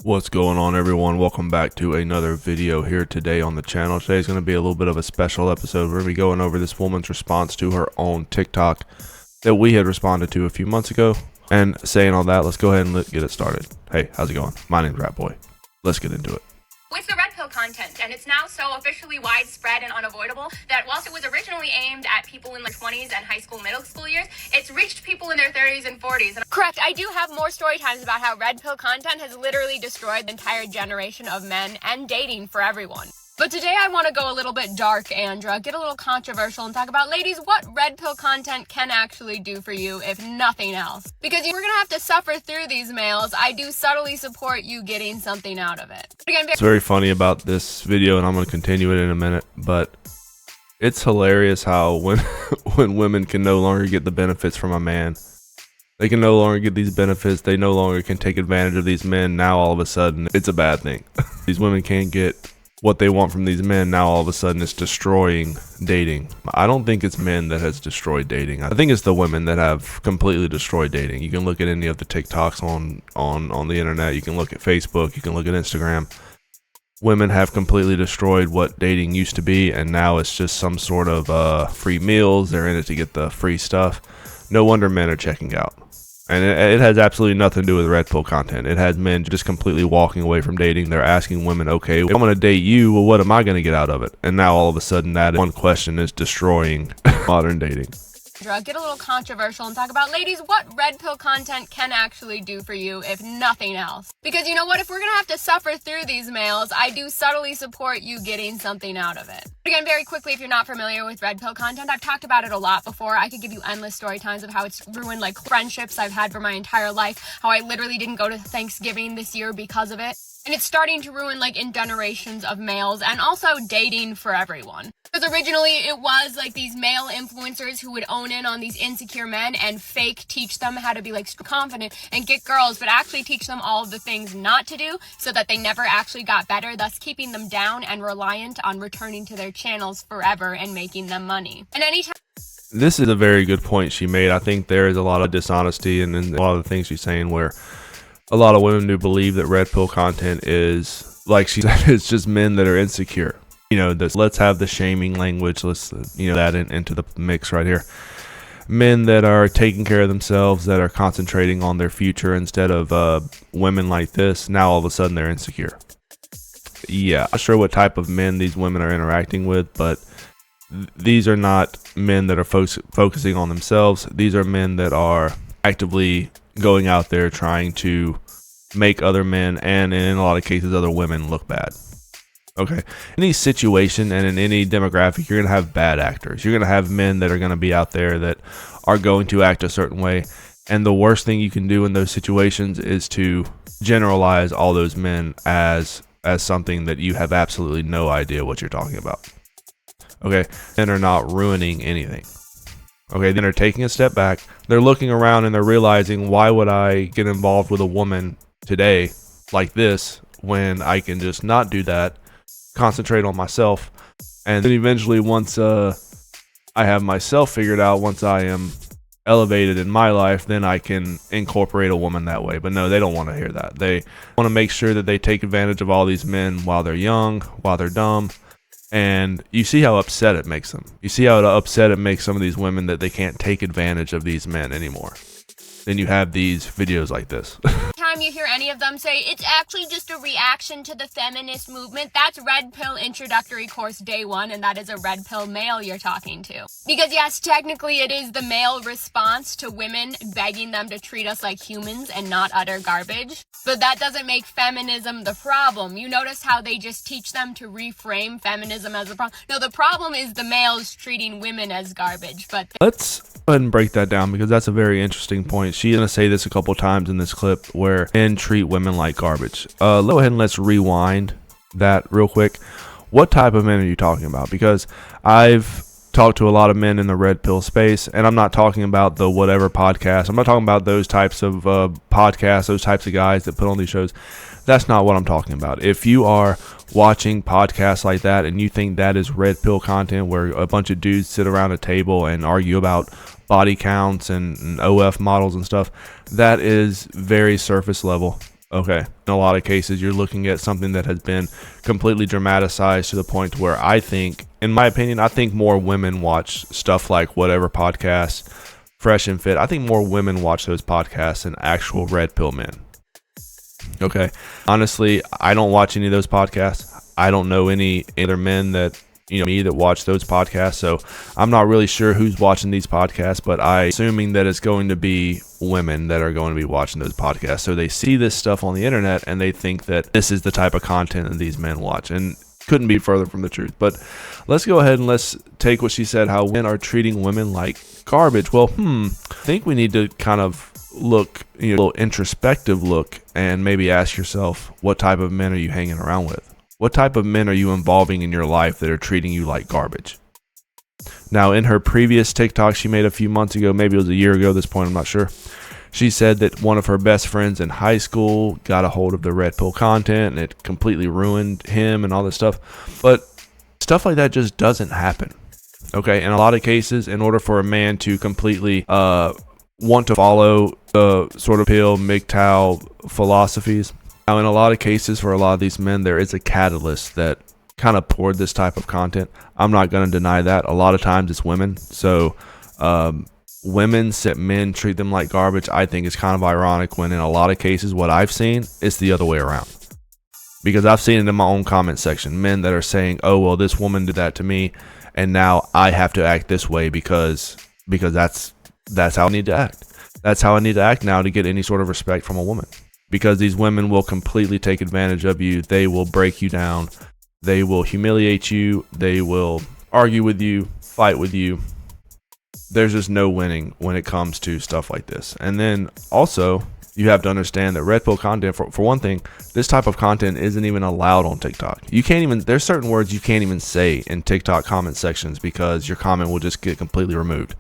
What's going on, everyone? Welcome back to another video here today on the channel. Today is going to be a little bit of a special episode. We're going to be going over this woman's response to her own TikTok that we had responded to a few months ago. And saying all that, let's go ahead and get it started. Hey, how's it going? My name's Rat Boy. Let's get into it. It's the red pill content, and it's now so officially widespread and unavoidable that whilst it was originally aimed at people in their 20s and high school, middle school years, it's reached people in their 30s and 40s. Correct, I do have more story times about how red pill content has literally destroyed the entire generation of men and dating for everyone. But today I want to go a little bit dark, Andra, get a little controversial and talk about, ladies, what red pill content can actually do for you, if nothing else. Because you're going to have to suffer through these males. I do subtly support you getting something out of it. Again, It's very funny about this video, and I'm going to continue it in a minute, but it's hilarious how when women can no longer get the benefits from a man, they can no longer get these benefits, they no longer can take advantage of these men, now all of a sudden it's a bad thing. These women can't get what they want from these men, now all of a sudden it's destroying dating. I don't think it's men that has destroyed dating. I think it's the women that have completely destroyed dating. You can look at any of the TikToks on the internet, you can look at Facebook, you can look at Instagram. Women have completely destroyed what dating used to be, and now it's just some sort of free meals. They're in it to get the free stuff. No wonder men are checking out. And it has absolutely nothing to do with red pill content. It has men just completely walking away from dating. They're asking women, okay, I'm going to date you. Well, what am I going to get out of it? And now all of a sudden that one question is destroying modern dating. Get a little controversial and talk about, ladies, what red pill content can actually do for you, if nothing else. Because you know what, if we're going to have to suffer through these males, I do subtly support you getting something out of it. Again, very quickly, if you're not familiar with red pill content, I've talked about it a lot before. I could give you endless story times of how it's ruined like friendships I've had for my entire life, how I literally didn't go to Thanksgiving this year because of it. And it's starting to ruin like in generations of males and also dating for everyone. Because originally it was like these male influencers who would own in on these insecure men and fake teach them how to be like confident and get girls, but actually teach them all of the things not to do so that they never actually got better, thus keeping them down and reliant on returning to their channels forever and making them money. And anytime This is a very good point she made. I think there is a lot of dishonesty in a lot of the things she's saying, where a lot of women do believe that red pill content is, like she said, it's just men that are insecure. You know, this let's have the shaming language, let's that into the mix right here. Men that are taking care of themselves, that are concentrating on their future instead of women like this, now all of a sudden they're insecure. Yeah, I'm not sure what type of men these women are interacting with, but these are not men that are focusing on themselves. These are men that are actively going out there trying to make other men, and in a lot of cases other women, look bad. Okay, in any situation and in any demographic, you're going to have bad actors. You're going to have men that are going to be out there that are going to act a certain way, and the worst thing you can do in those situations is to generalize all those men as something that you have absolutely no idea what you're talking about. Okay, men are not ruining anything. Okay, then they're taking a step back, they're looking around and they're realizing, why would I get involved with a woman today like this when I can just not do that, concentrate on myself, and then eventually once I have myself figured out, once I am elevated in my life, then I can incorporate a woman that way. But no, they don't want to hear that. They want to make sure that they take advantage of all these men while they're young, while they're dumb. And you see how upset it makes them. You see how upset it makes some of these women that they can't take advantage of these men anymore. Then you have these videos like this. Time you hear any of them say it's actually just a reaction to the feminist movement, that's red pill introductory course day 1, and that is a red pill male you're talking to. Because yes, technically it is the male response to women begging them to treat us like humans and not utter garbage, but that doesn't make feminism the problem. You notice how they just teach them to reframe feminism as a problem. No, the problem is the males treating women as garbage. But let's go ahead and break that down, because that's a very interesting point. She's going to say this a couple times in this clip, where men treat women like garbage. Go ahead and let's rewind that real quick. What type of men are you talking about? Because I've talked to a lot of men in the red pill space, and I'm not talking about the whatever podcast. I'm not talking about those types of podcasts, those types of guys that put on these shows. That's not what I'm talking about. If you are watching podcasts like that and you think that is red pill content where a bunch of dudes sit around a table and argue about body counts and OF models and stuff, that is very surface level. Okay. In a lot of cases, you're looking at something that has been completely dramatized to the point where I think, in my opinion, I think more women watch stuff like whatever podcasts, Fresh and Fit. I think more women watch those podcasts than actual red pill men. Okay. Honestly, I don't watch any of those podcasts. I don't know any other men that, me that watch those podcasts. So I'm not really sure who's watching these podcasts, but I'm assuming that it's going to be women that are going to be watching those podcasts. So they see this stuff on the internet and they think that this is the type of content that these men watch. And couldn't be further from the truth. But let's go ahead and let's take what she said, how men are treating women like garbage. Well, I think we need to kind of look, a little introspective look, and maybe ask yourself, what type of men are you hanging around with? What type of men are you involving in your life that are treating you like garbage? Now, in her previous TikTok she made a few months ago, maybe it was a year ago at this point, I'm not sure, she said that one of her best friends in high school got a hold of the red pill content and it completely ruined him and all this stuff. But stuff like that just doesn't happen. Okay, in a lot of cases, in order for a man to completely want to follow the sort of pill MGTOW philosophies, now in a lot of cases for a lot of these men, there is a catalyst that kind of poured this type of content. I'm not going to deny that. A lot of times it's women. So women say men treat them like garbage. I think it's kind of ironic when in a lot of cases what I've seen is the other way around. Because I've seen it in my own comment section, men that are saying, oh, well, this woman did that to me and now I have to act this way because that's how I need to act. That's how I need to act now to get any sort of respect from a woman. Because these women will completely take advantage of you. They will break you down. They will humiliate you. They will argue with you, fight with you. There's just no winning when it comes to stuff like this. And then also, you have to understand that red pill content, for one thing, this type of content isn't even allowed on TikTok. There's certain words you can't even say in TikTok comment sections because your comment will just get completely removed.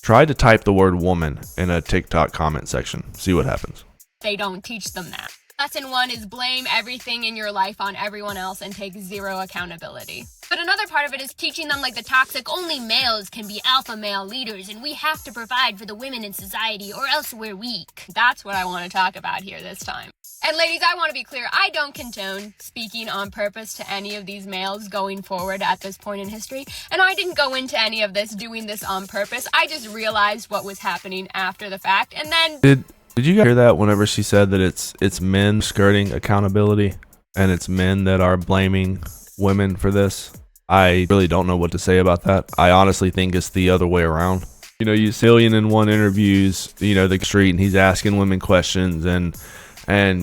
Try to type the word woman in a TikTok comment section. See what happens. They don't teach them that. Lesson 1 is blame everything in your life on everyone else and take zero accountability. But another part of it is teaching them like the toxic, only males can be alpha male leaders and we have to provide for the women in society or else we're weak. That's what I want to talk about here this time. And ladies, I want to be clear, I don't condone speaking on purpose to any of these males going forward at this point in history. And I didn't go into any of this doing this on purpose. I just realized what was happening after the fact. And then... Did you guys hear that whenever she said that it's men skirting accountability and it's men that are blaming women for this? I really don't know what to say about that. I honestly think it's the other way around. You see Million and One interviews, the street, and he's asking women questions and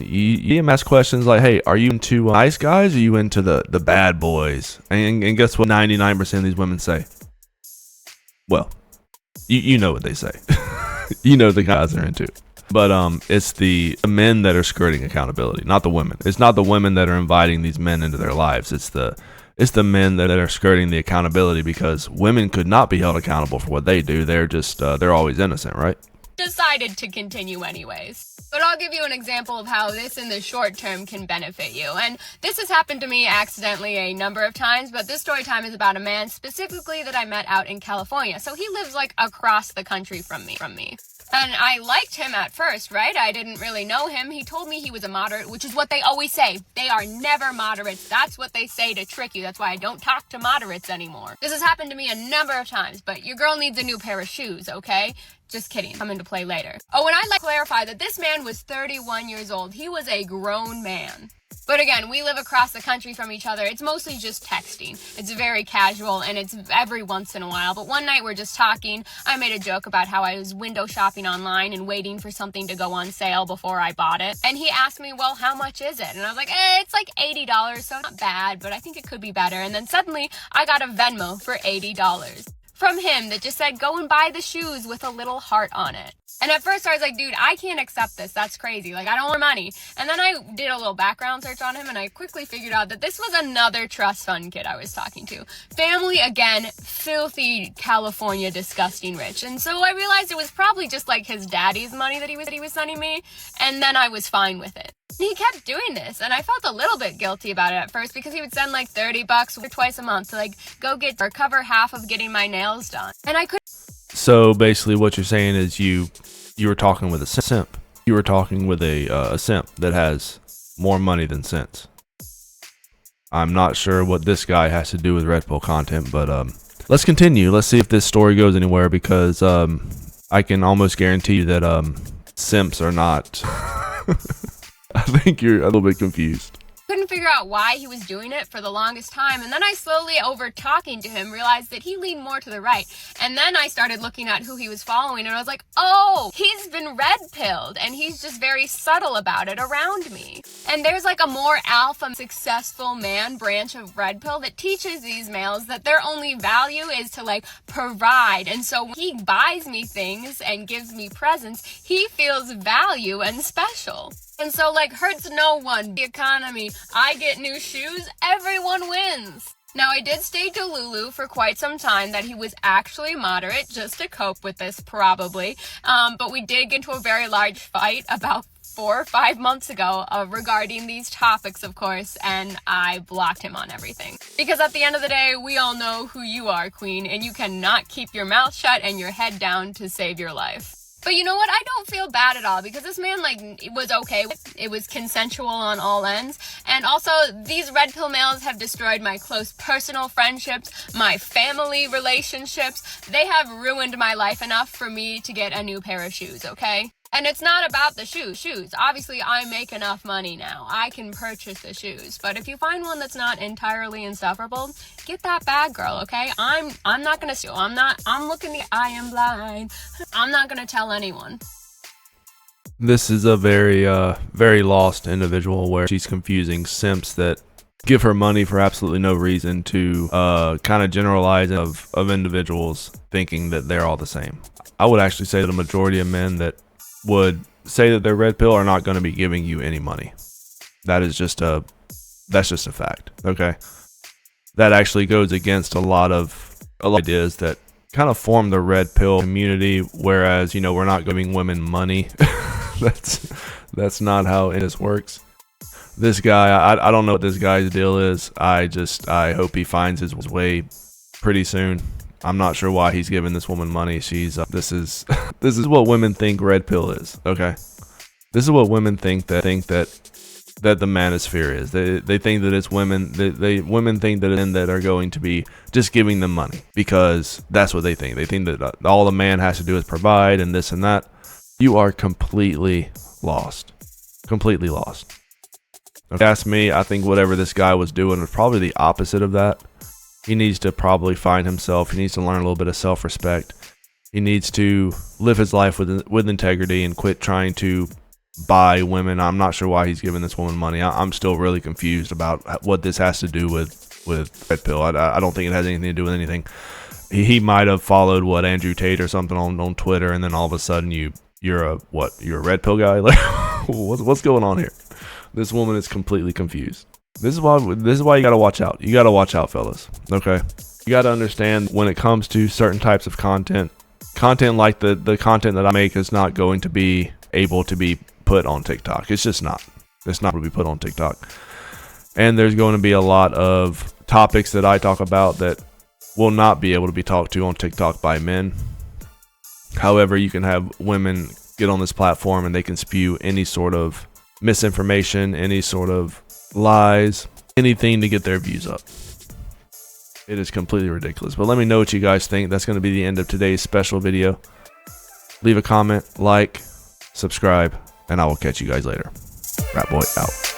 you ask questions like, hey, are you into nice guys or are you into the bad boys? And guess what 99% of these women say? Well, you know what they say. The guys they're into. But it's the men that are skirting accountability, not the women. It's not the women that are inviting these men into their lives. It's the men that are skirting the accountability because women could not be held accountable for what they do. They're just they're always innocent, right? Decided to continue anyways. But I'll give you an example of how this in the short term can benefit you. And this has happened to me accidentally a number of times, but this story time is about a man specifically that I met out in California. So he lives like across the country from me. And I liked him at first, right? I didn't really know him. He told me he was a moderate, which is what they always say. They are never moderates. That's what they say to trick you. That's why I don't talk to moderates anymore. This has happened to me a number of times, but your girl needs a new pair of shoes, okay? Just kidding. Come into play later. Oh, and I'd like to clarify that this man was 31 years old. He was a grown man. But again, we live across the country from each other. It's mostly just texting. It's very casual and it's every once in a while. But one night we're just talking. I made a joke about how I was window shopping online and waiting for something to go on sale before I bought it. And he asked me, well, how much is it? And I was like, it's like $80, so not bad, but I think it could be better. And then suddenly I got a Venmo for $80 from him that just said, go and buy the shoes with a little heart on it. And at first I was like, dude, I can't accept this. That's crazy. Like, I don't want money. And then I did a little background search on him and I quickly figured out that this was another trust fund kid I was talking to. Family, again, filthy California, disgusting rich. And so I realized it was probably just like his daddy's money that he was sending me. And then I was fine with it. He kept doing this, and I felt a little bit guilty about it at first because he would send like $30 twice a month to like go get or cover half of getting my nails done. And I could. So basically what you're saying is you were talking with a simp. You were talking with a simp that has more money than sense. I'm not sure what this guy has to do with red pill content, but let's continue. Let's see if this story goes anywhere, because I can almost guarantee you that simps are not. I think you're a little bit confused. Couldn't figure out why he was doing it for the longest time, and then I slowly, over talking to him, realized that he leaned more to the right. And then I started looking at who he was following, and I was like, oh, he's been red-pilled, and he's just very subtle about it around me. And there's like a more alpha, successful man branch of red pill that teaches these males that their only value is to like provide. And so when he buys me things and gives me presents, he feels value and special. And so, like, hurts no one. The economy, I get new shoes, everyone wins. Now, I did stay to Lulu for quite some time that he was actually moderate, just to cope with this, probably. But we did get into a very large fight about 4 or 5 months ago regarding these topics, of course, and I blocked him on everything. Because at the end of the day, we all know who you are, queen, and you cannot keep your mouth shut and your head down to save your life. But you know what? I don't feel bad at all, because this man, like, it was okay. It was consensual on all ends. And also, these red pill males have destroyed my close personal friendships, my family relationships. They have ruined my life enough for me to get a new pair of shoes, okay? And it's not about the shoes. Obviously, I make enough money now. I can purchase the shoes. But if you find one that's not entirely insufferable, get that bag, girl, okay? I'm not gonna sue. I'm looking I am blind. I'm not gonna tell anyone. This is a very lost individual, where she's confusing simps that give her money for absolutely no reason to kind of generalize of individuals thinking that they're all the same. I would actually say that a majority of men that would say that they're red pill are not going to be giving you any money. That's just a fact. Okay, that actually goes against a lot of ideas that kind of form the red pill community, whereas, you know, we're not giving women money. that's not how this works. This guy, I don't know what this guy's deal is. I hope he finds his way pretty soon. I'm not sure why he's giving this woman money. She's this is what women think red pill is. Okay, this is what women think that the manosphere is. They think that it's women. Women think that it's men that are going to be just giving them money, because that's what they think. They think that all a man has to do is provide and this and that. You are completely lost. Completely lost. If you ask me, I think whatever this guy was doing was probably the opposite of that. He needs to probably find himself. He needs to learn a little bit of self-respect. He needs to live his life with integrity and quit trying to buy women. I'm not sure why he's giving this woman money. I'm still really confused about what this has to do with red pill. I don't think it has anything to do with anything. He might have followed Andrew Tate or something on Twitter, and then all of a sudden you're a red pill guy. Like, what's going on here? This woman is completely confused. This is why you gotta watch out. You gotta watch out, fellas. Okay, you gotta understand, when it comes to certain types of content like the content that I make is not going to be able to be put on TikTok. It's just not. It's not going to be put on TikTok. And there's going to be a lot of topics that I talk about that will not be able to be talked to on TikTok by men. However, you can have women get on this platform and they can spew any sort of misinformation, any sort of lies, anything to get their views up. It is completely ridiculous. But let me know what you guys think. That's going to be the end of today's special video. Leave a comment, like, subscribe, and I will catch you guys later. Rat Boy out.